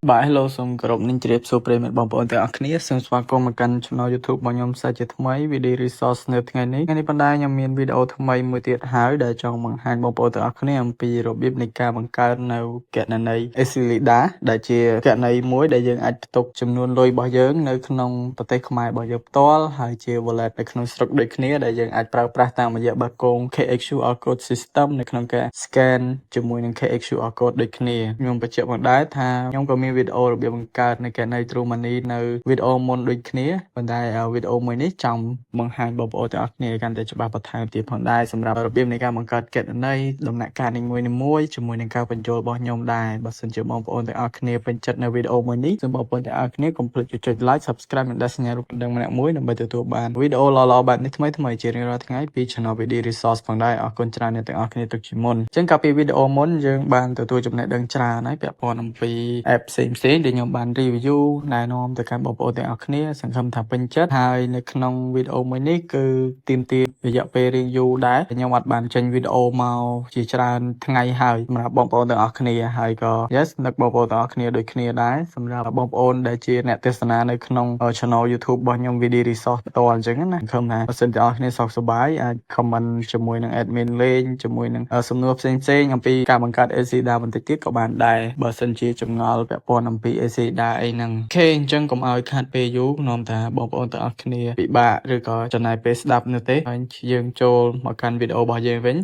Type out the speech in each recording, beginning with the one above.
បាទ Hello សូមគោរពនឹងជម្រាបសួរប្រិយមិត្តបងប្អូនទាំងអស់គ្នាសូមស្វាគមន៍មកកាន់ Channel YouTube របស់ខ្ញុំសាជាថ្មី Video Resource នៅថ្ងៃនេះបណ្ដាខ្ញុំមានវីដេអូថ្មីមួយទៀតហើយដែលចង់បង្ហាញបងប្អូនទាំងអស់គ្នាអំពីរបៀបនៃការបង្កើតនៅគណនី Esilida ដែលជាគណនីមួយដែលយើងអាចផ្ទុកចំនួនលុយរបស់យើងនៅក្នុងប្រទេសខ្មែររបស់យើងផ្ទាល់ហើយជា wallet នៅក្នុងស្រុកដូចគ្នាដែលយើងអាចប្រើប្រាស់តាមរយៈបាគង KXQR Code System នៅក្នុងការ scan ជាមួយនឹង KXQR Code ដូចគ្នាខ្ញុំបញ្ជាក់ផងដែរថាខ្ញុំក៏មានវីដេអូរបៀបបង្កើតនៅគណនី True Money នៅវីដេអូមុនដូចគ្នាប៉ុន្តែវីដេអូមួយនេះចង់បង្ហាញបងប្អូនទាំងអស់គ្នាកាន់តែច្បាស់បន្ថែមទៀតផងដែរសម្រាប់របៀបនៃការបង្កើតគណនីដំណាក់កាលនីមួយៗជាមួយនឹងការបញ្ចូលរបស់ខ្ញុំដែរបើសិនជាបងប្អូនទាំងអស់គ្នាពេញចិត្តនៅវីដេអូមួយនេះសូមបងប្អូនទាំងអស់គ្នាកុំភ្លេចចុច Like Subscribe និងដាក់សញ្ញារូបកណ្ដឹងម្នាក់មួយដើម្បីទទួលបានវីដេអូល្អៗបែបនេះថ្មីៗជារៀងរាល់ថ្ងៃពី Channel Video Resource ផងដែរអរគុណច្រើនអ្នកទាំងអស់គ្នាទុកជាមុនអញ្ចឹងកាលពីវីដេអូមុនយើងបានទទួលចំណេះដឹងច្រើនហើយពាក់ព័ន្ធអំពី app ផ្សេងៗដែលខ្ញុំបាន review ណែនាំទៅកាន់បងប្អូនទាំងអស់គ្នាសង្ឃឹមថាពេញចិត្តហើយនៅក្នុងវីដេអូមួយនេះគឺទាមទាររយៈពេលរៀងយូរដែរខ្ញុំអត់បានចេញវីដេអូមកជាច្រើនថ្ងៃហើយសម្រាប់បងប្អូនទាំងអស់គ្នាហើយក៏ yes នឹកបងប្អូនទាំងអស់គ្នាដូចគ្នាដែរសម្រាប់បងប្អូនដែលជាអ្នកទស្សនានៅក្នុង channel YouTube របស់ខ្ញុំ Video Resource ផ្ទាល់អញ្ចឹងណាសង្ឃឹមថាបើសិនទាំងអស់គ្នាសុខសប្បាយអាច comment ជាមួយនឹង admin លេងជាមួយនឹងសំណួរផ្សេងៗអំពីការបង្កើត Esilida បន្តិចទៀតក៏បានដែរបើសិនជាចម្ងល់ពាក់ព័ន្ធអំពី Esilida អីហ្នឹងអូខេអញ្ចឹងកុំឲ្យខាត់ពេលយូរនាំថាបងប្អូនទាំងអស់គ្នាពិបាកឬក៏ចំណាយពេលស្ដាប់នោះទេហើយយើងចូលមកកាន់វីដេអូរបស់យើងវិញ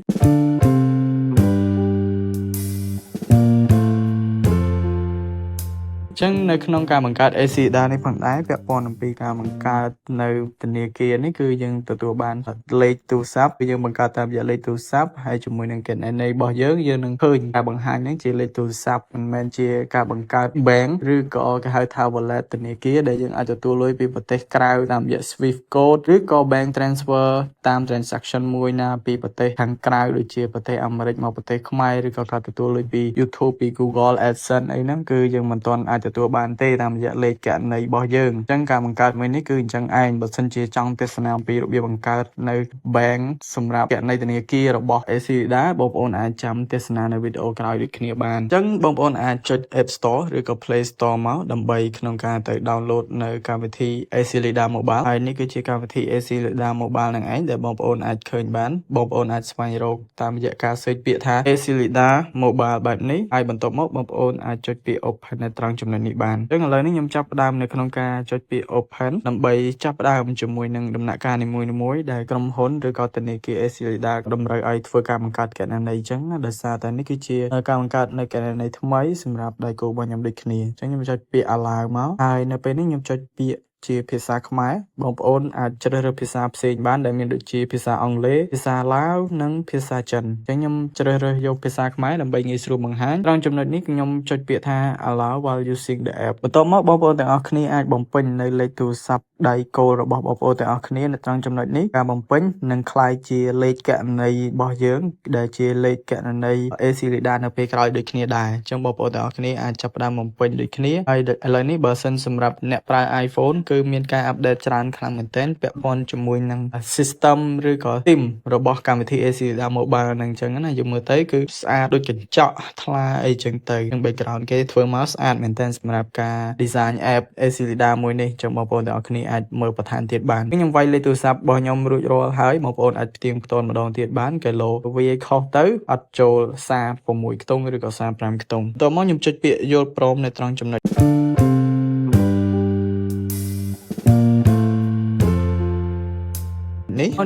ចឹងនៅក្នុងការបង្កើត Esilida នេះផងដែរពាក់ព័ន្ធអំពីការបង្កើតនៅធនាគារនេះគឺយើងទទួលបានលេខទូរស័ព្ទគឺយើងបង្កើតតាមរយៈលេខទូរស័ព្ទហើយជាមួយនឹងគណនីរបស់យើងនឹងឃើញការបង្ហាញហ្នឹងជាលេខទូរស័ព្ទមិនមែនជាការបង្កើត bank ឬក៏គេហៅថា wallet ធនាគារដែលយើងអាចទទួលលុយពីប្រទេសក្រៅតាមរយៈ Swift code ឬក៏ bank transfer តាម transaction មួយណាពីប្រទេសខាងក្រៅដូចជាប្រទេសអាមេរិកមកប្រទេសខ្មែរឬក៏ការទទួលលុយពី YouTube ពី Google AdSense អីហ្នឹងគឺយើងមិនទាន់អាចទទួលបានទេតាមរយៈលេខគណនីរបស់យើងអញ្ចឹងការបង្កើតមួយនេះគឺអញ្ចឹងឯងបើសិនជាចង់ទស្សនាអំពីរបៀបបង្កើតនៅ bank សម្រាប់គណនីធនាគាររបស់ Esilida បងប្អូនអាចចាំទស្សនានៅវីដេអូក្រោយដូចគ្នាបានអញ្ចឹងបងប្អូនអាចចុច App Store ឬក៏ Play Store មកដើម្បីក្នុងការទៅ download នៅកម្មវិធី Esilida Mobile ហើយនេះគឺជាកម្មវិធី Esilida Mobile នឹងឯងដែលបងប្អូនអាចឃើញបានបងប្អូនអាចស្វែងរកតាមរយៈការ search ពាក្យថា Esilida Mobile បែបនេះហើយបន្ទាប់មកបងប្អូនអាចចុចពាក្យ Open នៅត្រង់ចំណុចនេះបានអញ្ចឹងឥឡូវនេះខ្ញុំចាប់ផ្ដើមនៅក្នុងការចុចពាក្យ Open ដើម្បីចាប់ផ្ដើមជាមួយនឹងដំណាក់កាលនីមួយៗដែលក្រុមហ៊ុនឬក៏ធនាគារ Esilida តម្រូវឲ្យធ្វើការបង្កើតគណនីអញ្ចឹងណាដោយសារតែនេះគឺជាការបង្កើតនៅគណនីថ្មីសម្រាប់ដៃគូរបស់ខ្ញុំដូចគ្នាអញ្ចឹងខ្ញុំចុចពាក្យ Allow មកហើយនៅពេលនេះខ្ញុំចុចពាក្យជាភាសាខ្មែរបងប្អូនអាចជ្រើសរើសភាសាផ្សេងបានដែលមានដូចជាភាសាអង់គ្លេសភាសាឡាវនិងភាសាចិនអញ្ចឹងខ្ញុំជ្រើសរើសយកភាសាខ្មែរដើម្បីងាយស្រួលបង្ហាញត្រង់ចំណុចនេះខ្ញុំចុចពាក្យថា allow while using the app បន្ទាប់មកបងប្អូនទាំងអស់គ្នាអាចបំពេញនៅលេខទូរស័ព្ទដៃគោលរបស់បងប្អូនទាំងអស់គ្នានៅត្រង់ចំណុចនេះការបំពេញនឹងក្លាយជាលេខគណនីរបស់យើងដែលជាលេខគណនី Esilida នៅពេលក្រោយដូចគ្នាដែរអញ្ចឹងបងប្អូនទាំងអស់គ្នាអាចចាប់ផ្ដើមបំពេញដូចគ្នាហើយឥឡូវនេះបើសិនសម្រាប់អ្នកប្រើ iPhone គឺមានការអាប់ដេតច្រើនខ្លាំងមែនទែនពាក់ព័ន្ធជាមួយនឹង system ឬក៏ theme របស់កម្មវិធី Esilida Mobile ហ្នឹងអញ្ចឹងណាយើងមើលទៅគឺស្អាតដូចកញ្ចក់ថ្លាអីចឹងទៅនឹង background គេធ្វើមកស្អាតមែនទែនសម្រាប់ការ design app Esilida មួយនេះអញ្ចឹងបងប្អូនទាំងអស់គ្នាអាចមើលបន្ថែមទៀតបានខ្ញុំវាយលេខទូរស័ព្ទរបស់ខ្ញុំរួចរាល់ហើយបងប្អូនអាចផ្ទៀងផ្ទាត់ម្ដងទៀតបានគេលោវាយខុសទៅអត់ចូលសារ6ខ្ទង់ឬក៏សារ5ខ្ទង់បន្ទាប់មកខ្ញុំចុចពាក្យយល់ព្រមនៅត្រង់ចំណុច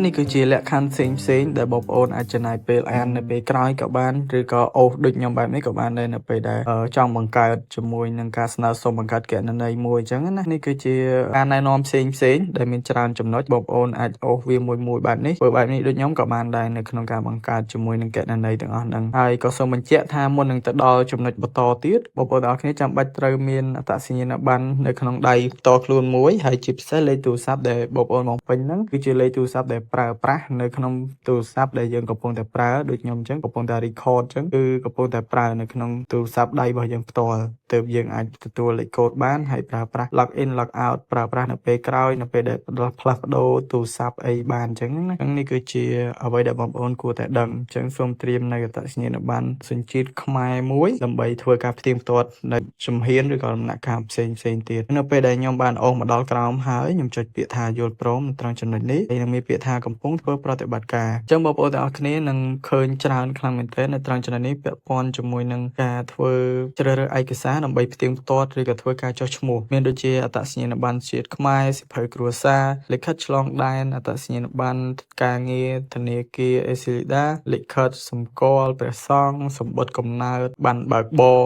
នេះគឺជាលក្ខខណ្ឌផ្សេងៗដែលបងប្អូនអាចចំណាយពេលអាននៅពេលក្រោយក៏បានឬក៏អូសដូចខ្ញុំបែបនេះក៏បានដែរនៅពេលដែលចង់បង្កើតជាមួយនឹងការស្នើសុំបង្កើតគណនីមួយអញ្ចឹងណានេះគឺជាការណែនាំផ្សេងៗដែលមានច្រើនចំណុចបងប្អូនអាចអូសវាមួយបែបនេះធ្វើបែបនេះដូចខ្ញុំក៏បានដែរនៅក្នុងការបង្កើតជាមួយនឹងគណនីទាំងអស់ហ្នឹងហើយក៏សូមបញ្ជាក់ថាមុននឹងទៅដល់ចំណុចបន្តទៀតបងប្អូនទាំងអស់គ្នាចាំបាច់ត្រូវមានអត្តសញ្ញាណប័ណ្ណនៅក្នុងដៃផ្ទាល់ខ្លួនមួយហើយជាពិសេសលេខទូរស័ព្ទដែលបងប្អូនបំពេញហ្នឹងគឺជាលេខទូរស័ព្ទដែលប្រើប្រាស់នៅក្នុងទូរស័ព្ទដែលយើងកំពុងតែប្រើដូចខ្ញុំអញ្ចឹងកំពុងតែ record អញ្ចឹងគឺកំពុងតែប្រើនៅក្នុងទូរស័ព្ទដៃរបស់យើងផ្ទាល់ ទើបយើងអាចទទួលលេខកូដបានហើយប្រើប្រាស់ log in log out ប្រើប្រាស់នៅពេលក្រោយនៅពេលដែលផ្លាស់ប្ដូរទូរស័ព្ទអីបានអញ្ចឹងណានេះគឺជាអ្វីដែលបងប្អូនគួរតែដឹងអញ្ចឹងសូមត្រៀមនៅអត្តសញ្ញាណប័ណ្ណសញ្ជាតិខ្មែរមួយដើម្បីធ្វើការផ្ទៀងផ្ទាត់នៅជំហានឬក៏ដំណាក់កាលផ្សេងទៀតនៅពេលដែលខ្ញុំបានអូសមកដល់ក្រោមហើយខ្ញុំចុចពាក្យថាយល់ព្រមត្រង់ចំណុចនេះហើយនឹងមានពាក្យថាកំពុងធ្វើប្រតិបត្តិការអញ្ចឹងបងប្អូនទាំងអស់គ្នានឹងឃើញច្រើនខ្លាំងមែនទែននៅត្រង់ចំណុចនេះពាក់ព័ន្ធជាមួយនឹងការធ្វើជ្រើសរើសឯកសារដើម្បីផ្ទៀងផ្ទាត់ឬក៏ធ្វើការចុះឈ្មោះមានដូចជាអត្តសញ្ញាណប័ណ្ណជាតិខ្មែរសិភៅគ្រួសារលិខិតឆ្លងដែនអត្តសញ្ញាណប័ណ្ណការងារធនាគារអេស៊ីលីដាលិខិតសម្គាល់ព្រះសង្ឃសម្បត្តិកំណើតប័ណ្ណបើកបរ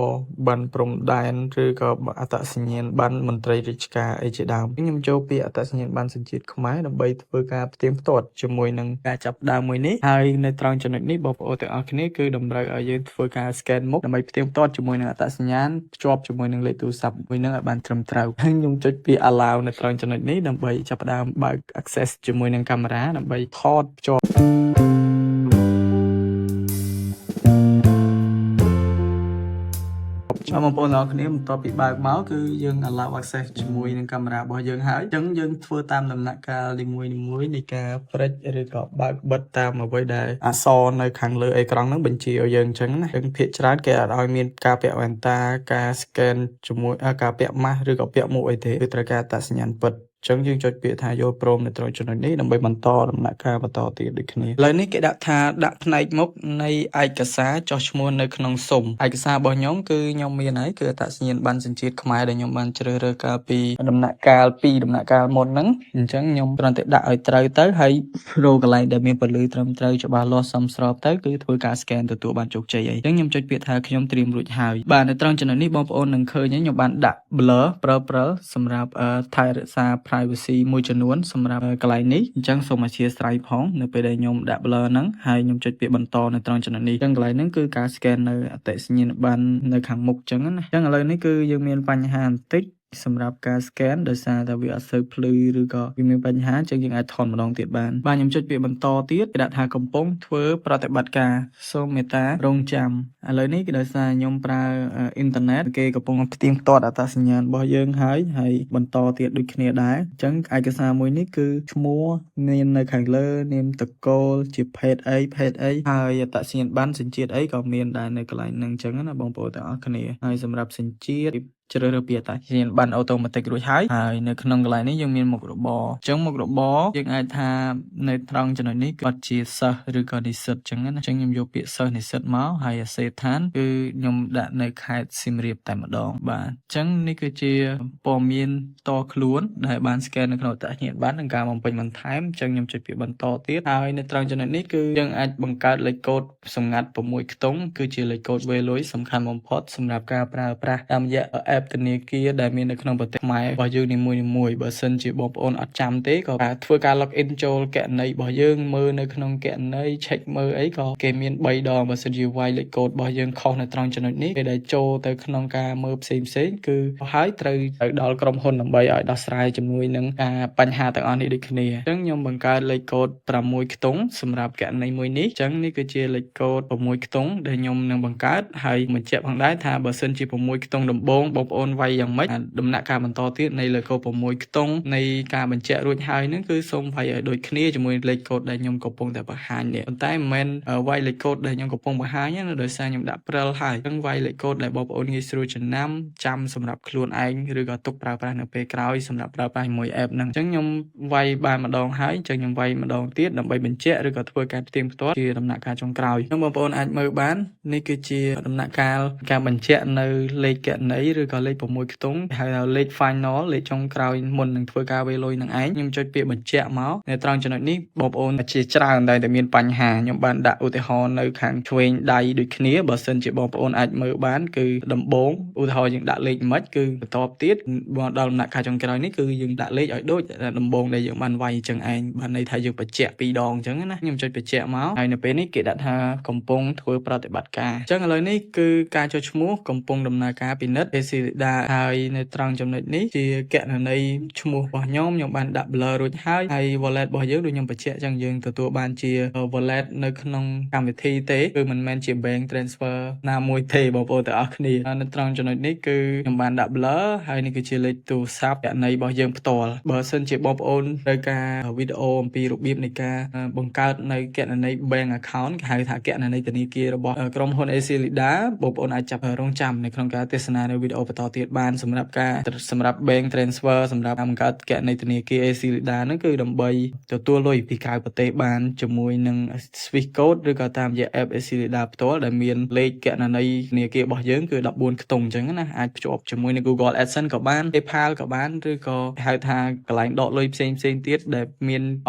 ប័ណ្ណព្រំដែនឬក៏អត្តសញ្ញាណប័ណ្ណមន្ត្រីរាជការអីជាដើមខ្ញុំចូលពាក្យអត្តសញ្ញាណប័ណ្ណសញ្ជាតិខ្មែរដើម្បីធ្វើការផ្ទៀងផ្ទាត់ជាមួយនឹងការចាប់ផ្ដើមមួយនេះហើយនៅត្រង់ចំណុចនេះបងប្អូនទាំងអស់គ្នាគឺតម្រូវឲ្យយើងធ្វើការ scan មុខដើម្បីផ្ទៀងផ្ទាត់ជាមួយនឹងអត្តសញ្ញាណភ្ជាប់ជាមួយនឹងលេខទូរស័ព្ទមួយនឹងឲ្យបានត្រឹមត្រូវហើយខ្ញុំចុចពាក្យ allow នៅត្រង់ចំណុចនេះដើម្បីចាប់ផ្ដើមបើក access ជាមួយនឹងកាមេរ៉ាដើម្បីថតភ្ជាប់បងប្អូនទាំងអស់គ្នាបន្ទាប់ពីបើកមកគឺយើង allow access ជាមួយនឹងកាមេរ៉ារបស់យើងហើយអញ្ចឹងយើងធ្វើតាមដំណាក់កាលនីមួយៗនៃការព្រិចឬក៏បើកបិទតាមអ្វីដែលអក្សរនៅខាងលើអេក្រង់ហ្នឹងបញ្ជាឲ្យយើងអញ្ចឹងណាយើងភាគច្រើនគេអត់ឲ្យមានការពាក់វ៉ែនតាការ scan ជាមួយការពាក់ម៉ាស់ឬក៏ពាក់មួកអីទេគឺត្រូវការអត្តសញ្ញាណពិតចឹងយើងចុចពាក្យថាយល់ព្រមនៅត្រង់ចំណុចនេះដើម្បីបន្តដំណាក់កាលបន្តទៀតដូចគ្នាឥឡូវនេះគេដាក់ថាដាក់ផ្នែកមុខនៃឯកសារចុះឈ្មោះនៅក្នុងស៊ុំឯកសាររបស់ខ្ញុំគឺខ្ញុំមានហើយគឺអត្តសញ្ញាណប័ណ្ណសញ្ជាតិខ្មែរដែលខ្ញុំបានជ្រើសរើសកាលពីដំណាក់កាល2ដំណាក់កាលមុនហ្នឹងអញ្ចឹងខ្ញុំគ្រាន់តែដាក់ឲ្យត្រូវទៅហើយរកកន្លែងដែលមានពន្លឺត្រឹមត្រូវច្បាស់លាស់សមស្របទៅគឺធ្វើការ scan ទទួលបានជោគជ័យអីអញ្ចឹងខ្ញុំចុចពាក្យថាខ្ញុំត្រៀមរួចហើយបាទនៅត្រង់ចំណុចនេះបងប្អូននឹងឃើញខ្ញុំបានដាក់ blur ព្រិលសម្រាប់ថែរក្សា privacy មួយចំនួនសម្រាប់កន្លែងនេះអញ្ចឹងសូមអធិស្ឋានផងនៅពេលដែលខ្ញុំដាក់ blur ហ្នឹងហើយខ្ញុំចុចពាក្យបន្តនៅត្រង់ចំណុចនេះអញ្ចឹងកន្លែងហ្នឹងគឺការ scan នៅអត្តសញ្ញាណប័ណ្ណនៅខាងមុខអញ្ចឹងណាអញ្ចឹងឥឡូវនេះគឺយើងមានបញ្ហាបន្តិចសម្រាប់ការ scan ដោយសារតែវាអត់សូវភ្លឺឬក៏វាមានបញ្ហាចឹងយើងអាចថតម្ដងទៀតបានខ្ញុំចុចពាក្យបន្តទៀតគេដាក់ថាកំពុងធ្វើប្រតិបត្តិការសូមមេត្តារងចាំឥឡូវនេះគឺដោយសារខ្ញុំប្រើអ៊ីនធឺណិតគេកំពុងផ្ទៀងផ្ទាត់អត្តសញ្ញាណរបស់យើងហើយបន្តទៀតដូចគ្នាដែរអញ្ចឹងឯកសារមួយនេះគឺឈ្មោះមាននៅខាងលើនាមតកូលជាភេទអីហើយអត្តសញ្ញាណប័ណ្ណសញ្ជាតិអីក៏មានដែរនៅកន្លែងហ្នឹងអញ្ចឹងណាបងប្អូនទាំងអស់គ្នាហើយសម្រាប់សញ្ជាតិជ្រើសរើសពាក្យអត្តសញ្ញាណប័ណ្ណអូតូម៉ាទិករួចហើយនៅក្នុងកន្លែងនេះយើងមានមុខរបរអញ្ចឹងមុខរបរយើងអាចថានៅត្រង់ចំណុចនេះគាត់ជាសិស្សឬក៏និស្សិតអញ្ចឹងណាអញ្ចឹងខ្ញុំយកពាក្យសិស្សនិស្សិតមកហើយអាសេដ្ឋានគឺខ្ញុំដាក់នៅខេត្តសៀមរាបតែម្ដងបាទអញ្ចឹងនេះគឺជាព័ត៌មានតខ្លួនដែលបាន scan នៅក្នុងអត្តសញ្ញាណប័ណ្ណនិងការបំពេញបន្ថែមអញ្ចឹងខ្ញុំចុចពាក្យបន្តទៀតហើយនៅត្រង់ចំណុចនេះគឺយើងអាចបង្កើតលេខកូដសម្ងាត់6ខ្ទង់គឺជាលេខកូដវេលុយសំខាន់បំផុតសម្រាប់ការប្រើប្រាស់តាមរយៈ app ធនាគារដែលមាននៅក្នុងប្រទេសខ្មែររបស់យើងនីមួយៗបើសិនជាបងប្អូនអត់ចាំទេក៏ធ្វើការ log in ចូលគណនីរបស់យើងមើលនៅក្នុងគណនី check មើលអីក៏គេមាន3ដងបើសិនជាវាយលេខកូដរបស់យើងខុសនៅត្រង់ចំណុចនេះពេលដែលចូលទៅក្នុងការមើលផ្សេងគឺហើយត្រូវដល់ក្រុមហ៊ុនដើម្បីឲ្យដោះស្រាយជាមួយនឹងការបញ្ហាទាំងអស់នេះដូចគ្នាអញ្ចឹងខ្ញុំបង្កើតលេខកូដ6ខ្ទង់សម្រាប់គណនីមួយនេះអញ្ចឹងនេះគឺជាលេខកូដ6ខ្ទង់ដែលខ្ញុំនឹងបង្កើតហើយបញ្ជាក់ផងដែរថាបើសិនជា6ខ្ទង់ដំបូងបងប្អូនវាយយ៉ាងម៉េចដំណាក់កាលបន្តទៀតនៃលេខកូដ6ខ្ទង់នៃការបញ្ជាក់រួចហើយហ្នឹងគឺសូមវាយឲ្យដូចគ្នាជាមួយលេខកូដដែលខ្ញុំកំពុងតែបង្ហាញនេះប៉ុន្តែមិនមែនវាយលេខកូដដែលខ្ញុំកំពុងបង្ហាញណាដោយសារខ្ញុំដាក់ព្រិលហើយអញ្ចឹងវាយលេខកូដដែលបងប្អូនងាយស្រួលចំណាំចាំសម្រាប់ខ្លួនឯងឬក៏ទុកប្រើប្រាស់នៅពេលក្រោយសម្រាប់ប្រើប្រាស់ជាមួយ app ហ្នឹងអញ្ចឹងខ្ញុំវាយបានម្ដងហើយអញ្ចឹងខ្ញុំវាយម្ដងទៀតដើម្បីបញ្ជាក់ឬក៏ធ្វើការផ្ទៀងផ្ទាត់ជាដំណាក់កាលចុងក្រោយអញ្ចឹងបងប្អូនអាចមើលបាននេះគឺជាដំណាក់កាលការបញ្ជាក់នៅលេខគណនីឬក៏លេខ6ខ្ទង់ហៅថាលេខ final លេខចុងក្រោយមុននឹងធ្វើការវេលុយនឹងឯងខ្ញុំចុចពាក្យបញ្ជាក់មកនៅត្រង់ចំណុចនេះបងប្អូនជាច្រើនតែមានបញ្ហាខ្ញុំបានដាក់ឧទាហរណ៍នៅខាងឆ្វេងដៃដូចគ្នាបើសិនជាបងប្អូនអាចមើលបានគឺដំបូងឧទាហរណ៍យើងដាក់លេខមិនគឺបន្ទាប់ទៀតដល់ដំណាក់កាលចុងក្រោយនេះគឺយើងដាក់លេខឲ្យដូចដំបូងដែលយើងបានវាយអញ្ចឹងឯងបានន័យថាយើងបញ្ជាក់2ដងអញ្ចឹងណាខ្ញុំចុចបញ្ជាក់មកហើយនៅពេលនេះគេដាក់ថាកំពុងធ្វើប្រតិបត្តិការអញ្ចឹងឥឡូវនេះគឺការចុះឈ្មោះកំពុងដំណើរការពិនិត្យ AC Lida ហើយនៅត្រង់ចំណុចនេះជាគណនីឈ្មោះរបស់ខ្ញុំបានដាក់ blur រួចហើយ wallet របស់យើងដូចខ្ញុំបញ្ជាក់អញ្ចឹងយើងទទួលបានជា wallet នៅក្នុងកម្មវិធីទេគឺមិនមែនជា bank transfer ណាមួយទេបងប្អូនទាំងអស់គ្នានៅត្រង់ចំណុចនេះគឺខ្ញុំបានដាក់ blur ហើយនេះគឺជាលេខទូរស័ព្ទគណនីរបស់យើងផ្ទាល់បើសិនជាបងប្អូនត្រូវការវីដេអូអំពីរបៀបនៃការបង្កើតនៅគណនី bank account គេហៅថាគណនីធនាគាររបស់ក្រុមហ៊ុន AC Lida បងប្អូនអាចចាប់រងចាំនៅក្នុងការទស្សនានៅវីដេអូបន្តទៀតបានសម្រាប់ bank transfer សម្រាប់ការបង្កើតគណនីធនាគារ AC Lida ហ្នឹងគឺដើម្បីទទួលលុយពីក្រៅប្រទេសបានជាមួយនឹង Swift code ឬក៏តាមរយៈ app AC Lida ផ្ទាល់ដែលមានលេខគណនីធនាគាររបស់យើងគឺ14ខ្ទង់អញ្ចឹងណាអាចភ្ជាប់ជាមួយនឹង Google AdSense ក៏បាន PayPal ក៏បានឬក៏ហៅថាកន្លែងដកលុយផ្សេងទៀតដែលមាន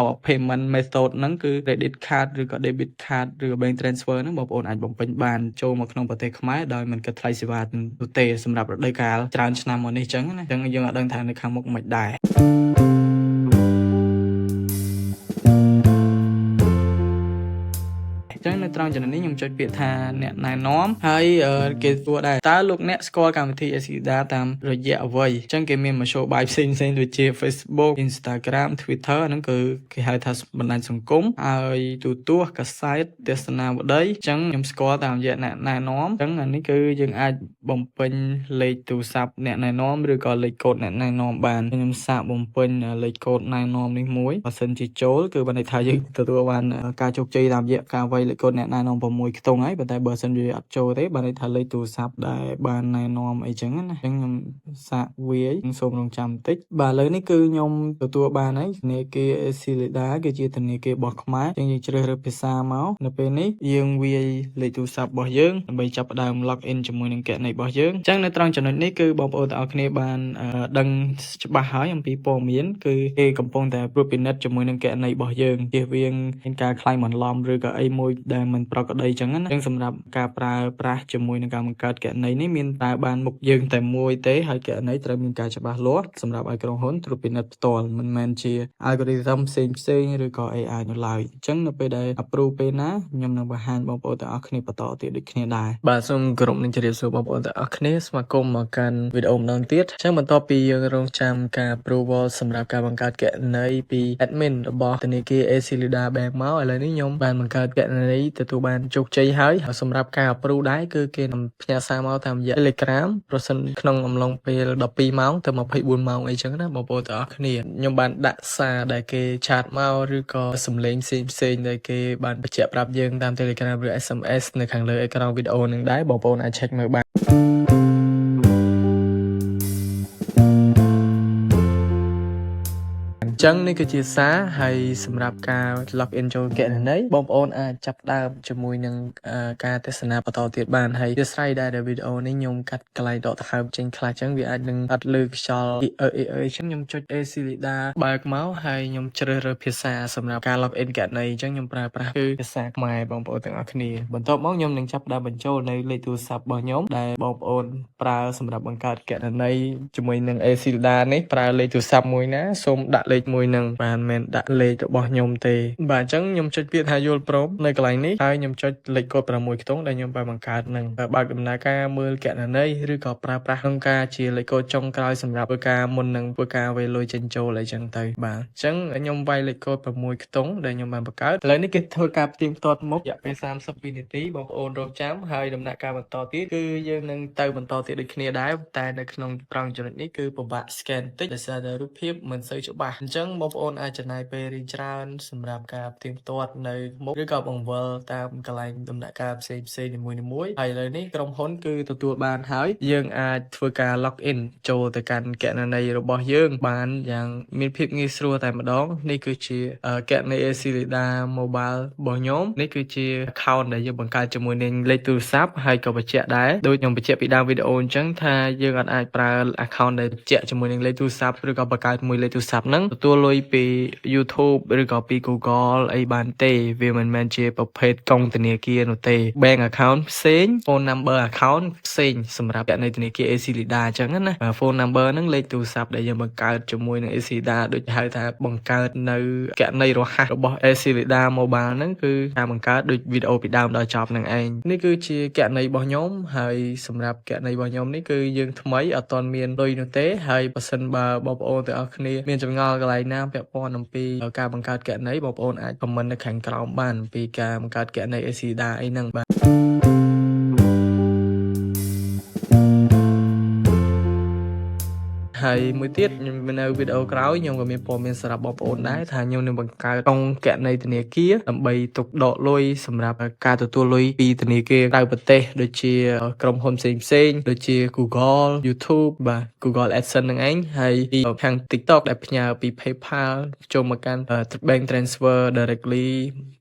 payment method ហ្នឹងគឺ credit card ឬក៏ debit card ឬក៏ bank transfer ហ្នឹងបងប្អូនអាចបំពេញបានចូលមកក្នុងប្រទេសខ្មែរដោយមិនគិតថ្លៃសេវានោះទេសម្រាប់រដូវកាលច្រើនឆ្នាំមកនេះអញ្ចឹងណាអញ្ចឹងយើងអត់ដឹងថានៅខាងមុខមិនដែរចឹងនៅត្រង់ចំណុចនេះខ្ញុំចុចពាក្យថាអ្នកណែនាំហើយគេសួរដែរតើលោកអ្នកស្គាល់កម្មវិធី AC Lida តាមរយៈអ្វីអញ្ចឹងគេមានមធ្យោបាយផ្សេងដូចជា Facebook Instagram Twitter ហ្នឹងគឺគេហៅថាបណ្ដាញសង្គមហើយទូរទស្សន៍កាសែតទស្សនាវដ្តីអញ្ចឹងខ្ញុំស្គាល់តាមរយៈអ្នកណែនាំអញ្ចឹងអានេះគឺយើងអាចបំពេញលេខទូរស័ព្ទអ្នកណែនាំឬក៏លេខកូដអ្នកណែនាំបានខ្ញុំសាកបំពេញលេខកូដណែនាំនេះមួយបើសិនជាចូលគឺបានន័យថាយើងទទួលបានការជោគជ័យតាមរយៈការវាយលេខកូដអ្នកណែនាំ6ខ្ទង់ហើយប៉ុន្តែបើសិនវាអត់ចូលទេបានន័យថាលេខទូរស័ព្ទដែលបានណែនាំអីចឹងណាអញ្ចឹងខ្ញុំសាកវាយសូមរងចាំបន្តិចបាទឥឡូវនេះគឺខ្ញុំទទួលបានហើយធនាគារ AC Lida គឺជាធនាគាររបស់ខ្មែរអញ្ចឹងយើងជ្រើសរើសភាសាមកនៅពេលនេះយើងវាយលេខទូរស័ព្ទរបស់យើងដើម្បីចាប់ផ្ដើម log in ជាមួយនឹងគណនីរបស់យើងអញ្ចឹងនៅត្រង់ចំណុចនេះគឺបងប្អូនទាំងអស់គ្នាបានដឹងច្បាស់ហើយអំពីព័ត៌មានគឺគេកំពុងតែព្រួតពិនិត្យជាមួយនឹងគណនីរបស់យើងជៀសវាងមានការក្លែងបន្លំឬក៏អីមួយដែលមិនប្រក្រតីចឹងណាចឹងសម្រាប់ការប្រើប្រាស់ជាមួយនឹងការបង្កើតគណនីនេះមានតែបានមុខយើងតែមួយទេហើយគណនីត្រូវមានការច្បាស់លាស់សម្រាប់ឲ្យក្រុមហ៊ុនត្រួតពិនិត្យផ្ទាល់មិនមែនជា algorithm ផ្សេងឬក៏ AI នៅឡើយអញ្ចឹងនៅពេលដែល approve ពេលណាខ្ញុំនឹងបង្ហាញបងប្អូនទាំងអស់គ្នាបន្តទៀតដូចគ្នាដែរបាទសូមគោរពនឹងជម្រាបសួរបងប្អូនទាំងអស់គ្នាស្វាគមន៍មកកាន់វីដេអូម្ដងទៀតអញ្ចឹងបន្ទាប់ពីយើងរងចាំការ approval សម្រាប់ការបង្កើតគណនីពី admin របស់ធនាគារ AC Lida Bank មកឥឡូវនេះខ្ញុំបានបង្កើតគណនីទទួលបានជោគជ័យហើយសម្រាប់ការ approve ដែរគឺគេនឹងផ្ញើសារមកតាមរយៈ Telegram ប្រសិនក្នុងអំឡុងពេល12ម៉ោងទៅ24ម៉ោងអីចឹងណាបងប្អូនទាំងអស់គ្នាខ្ញុំបានដាក់សារដែលគេឆាតមកឬក៏សំឡេងផ្សេងដែលគេបានបញ្ជាក់ប្រាប់យើងតាម Telegram ឬ SMS នៅខាងលើអេក្រង់វីដេអូនឹងដែរបងប្អូនអាច check មើលបានអញ្ចឹងនេះគឺជាសារហើយសម្រាប់ការ log in ចូលគណនីបងប្អូនអាចចាប់ដើមជាមួយនឹងការទស្សនាបន្តទៀតបានហើយជាស្រ័យដែលវីដេអូនេះខ្ញុំកាត់កន្លែងដកដង្ហើមចេញខ្លះអញ្ចឹងវាអាចនឹងអត់លើខ្យល់អញ្ចឹងខ្ញុំចុច AC Lida បើកមកហើយខ្ញុំជ្រើសរើសភាសាសម្រាប់ការ log in គណនីអញ្ចឹងខ្ញុំប្រើប្រាស់គឺភាសាខ្មែរបងប្អូនទាំងអស់គ្នាបន្ទាប់មកខ្ញុំនឹងចាប់ដើមបញ្ចូលនៅលេខទូរស័ព្ទរបស់ខ្ញុំដែលបងប្អូនប្រើសម្រាប់បង្កើតគណនីជាមួយនឹង AC Lida នេះប្រើលេខទូរស័ព្ទមួយណាសូមដាក់លេខមួយនឹងបានមិនដាក់លេខរបស់ខ្ញុំទេបាទអញ្ចឹងខ្ញុំចុចពាក្យថាយល់ព្រមនៅកន្លែងនេះហើយខ្ញុំចុចលេខកូដ6ខ្ទង់ដែលខ្ញុំបានបង្កើតនឹងបើកដំណើរការមើលគណនីឬក៏ប្រើប្រាស់ក្នុងការជាលេខកូដចុងក្រោយសម្រាប់ធ្វើការមុននឹងធ្វើការវេលុយចេញចូលអីចឹងទៅបាទអញ្ចឹងខ្ញុំវាយលេខកូដ6ខ្ទង់ដែលខ្ញុំបានបង្កើតឥឡូវនេះគេធ្វើការផ្ទៀងផ្ទាត់មុខរយៈពេល32នាទីបងប្អូនរងចាំហើយដំណាក់កាលបន្តទៀតគឺយើងនឹងទៅបន្តទៀតដូចគ្នាដែរតែនៅក្នុងត្រង់ចំណុចនេះគឺពិបាក scan តិចដោយសារតែរូបភាពមិនសូវច្បាស់អញ្ចឹងបងប្អូនអាចចំណាយពេលរៀងច្រើនសម្រាប់ការផ្ទៀងផ្ទាត់នៅមុខឬក៏បង្វិលតាមកន្លែងដំណាក់កាលផ្សេងនីមួយហើយឥឡូវនេះក្រុមហ៊ុនគឺទទួលបានហើយយើងអាចធ្វើការ log in ចូលទៅកាន់គណនីរបស់យើងបានយ៉ាងមានភាពងាយស្រួលតែម្ដងនេះគឺជាគណនី AC Lida Mobile របស់ខ្ញុំនេះគឺជា account ដែលយើងបង្កើតជាមួយនឹងលេខទូរស័ព្ទហើយក៏បញ្ជាក់ដែរដូចខ្ញុំបញ្ជាក់ពីដើមវីដេអូអញ្ចឹងថាយើងអាចប្រើ account ដែលបញ្ជាក់ជាមួយនឹងលេខទូរស័ព្ទឬក៏បង្កើតមួយលេខទូរស័ព្ទហ្នឹងទ ទទួលលុយពី YouTube ឬក៏ពី Google អីបានទេវាមិនមែនជាប្រភេទកុងធនាគារនោះទេ Bank account ផ្សេង Phone number account ផ្សេងសម្រាប់អ្នកនៅធនាគារ ACLIDA អញ្ចឹងណា Phone number ហ្នឹងលេខទូរស័ព្ទដែលយើងបង្កើតជាមួយនឹង ACLIDA ដូចហៅថាបង្កើតនៅគណនីរហ័សរបស់ ACLIDA Mobile ហ្នឹងគឺការបង្កើតដូចវីដេអូពីដើមដល់ចប់ហ្នឹងឯងនេះគឺជាគណនីរបស់ខ្ញុំហើយសម្រាប់គណនីរបស់ខ្ញុំនេះគឺយើងថ្មីអត់ទាន់មានលុយនោះទេហើយបើសិនបើបងប្អូនទាំងអស់គ្នាមានចម្ងល់កន្លែងណាពាក់ព័ន្ធអំពីការបង្កើតគណនីបងប្អូនអាចខមមិននៅខាងក្រោមបានអំពីការបង្កើតគណនី ACLIDA អីហ្នឹងបាទហើយមួយទៀតខ្ញុំនៅវីដេអូក្រោយខ្ញុំក៏មានព័ត៌មានសម្រាប់បងប្អូនដែរថាខ្ញុំនឹងបង្កើតកុងគណនីធនាគារដើម្បីទុកដកលុយសម្រាប់ការទទួលលុយពីធនាគារក្រៅប្រទេសដូចជាក្រុមហ៊ុនផ្សេងដូចជា Google YouTube បាទ Google AdSense ហ្នឹងឯងហើយពីខាង TikTok ដែលផ្ញើពី PayPal ចូលមកកាន់ Bank Transfer directly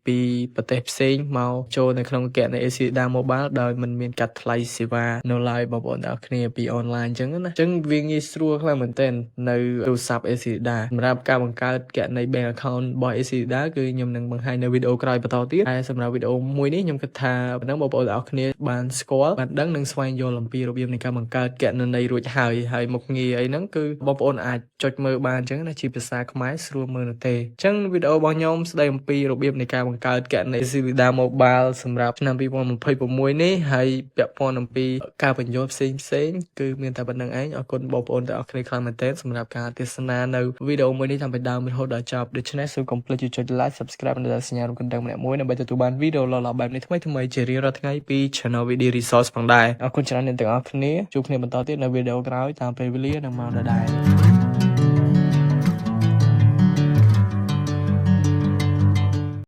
ពីប្រទេសផ្សេងមកចូលនៅក្នុងគណនី ACLIDA Mobile ដោយមិនមានកាត់ថ្លៃសេវានៅឡើយបងប្អូនទាំងអស់គ្នាពី online អញ្ចឹងណាអញ្ចឹងវាងាយស្រួលខ្លាំងមែនទែននៅទូរស័ព្ទ ACLIDA សម្រាប់ការបង្កើតគណនី Bank account របស់ ACLIDA គឺខ្ញុំនឹងបង្ហាញនៅវីដេអូក្រោយបន្តទៀតហើយសម្រាប់វីដេអូមួយនេះខ្ញុំគិតថាប៉ុណ្ណឹងបងប្អូនទាំងអស់គ្នាបានស្គាល់បានដឹងនិងស្វែងយល់អំពីរបៀបនៃការបង្កើតគណនីរួចហើយមុខងារអីហ្នឹងគឺបងប្អូនអាចចុចមើលបានអញ្ចឹងណាជាភាសាខ្មែរស្រួលមើលនោះទេអញ្ចឹងវីដេអូរបស់ខ្ញុំស្ដីអំពីរបៀបនៃការបង្កើតគណនី ACLIDA Mobile សម្រាប់ឆ្នាំ2026នេះហើយពាក់ព័ន្ធអំពីការបញ្យល់ផ្សេងគឺមានតែប៉ុណ្្នឹងឯងអរគុណបងប្អូនទាំងអស់គ្នាខ្លាំងមែនទែនសម្រាប់ការទស្សនានៅវីដេអូមួយនេះតាំងពីដើមរហូតដល់ចប់ដូច្នេះសូមកុំភ្លេចចុច like subscribe និងសញ្ញារូបកណ្ដឹងម្នាក់មួយដើម្បីទទួលបានវីដេអូល្អៗបែបនេះថ្មីជារៀងរាល់ថ្ងៃពី Channel Video Resource ផងដែរអរគុណច្រើនអ្នកទាំងអស់គ្នាជួបគ្នាបន្តទៀតនៅវីដេអូក្រោយតាមពេលវេលានិងម៉ោងដដែល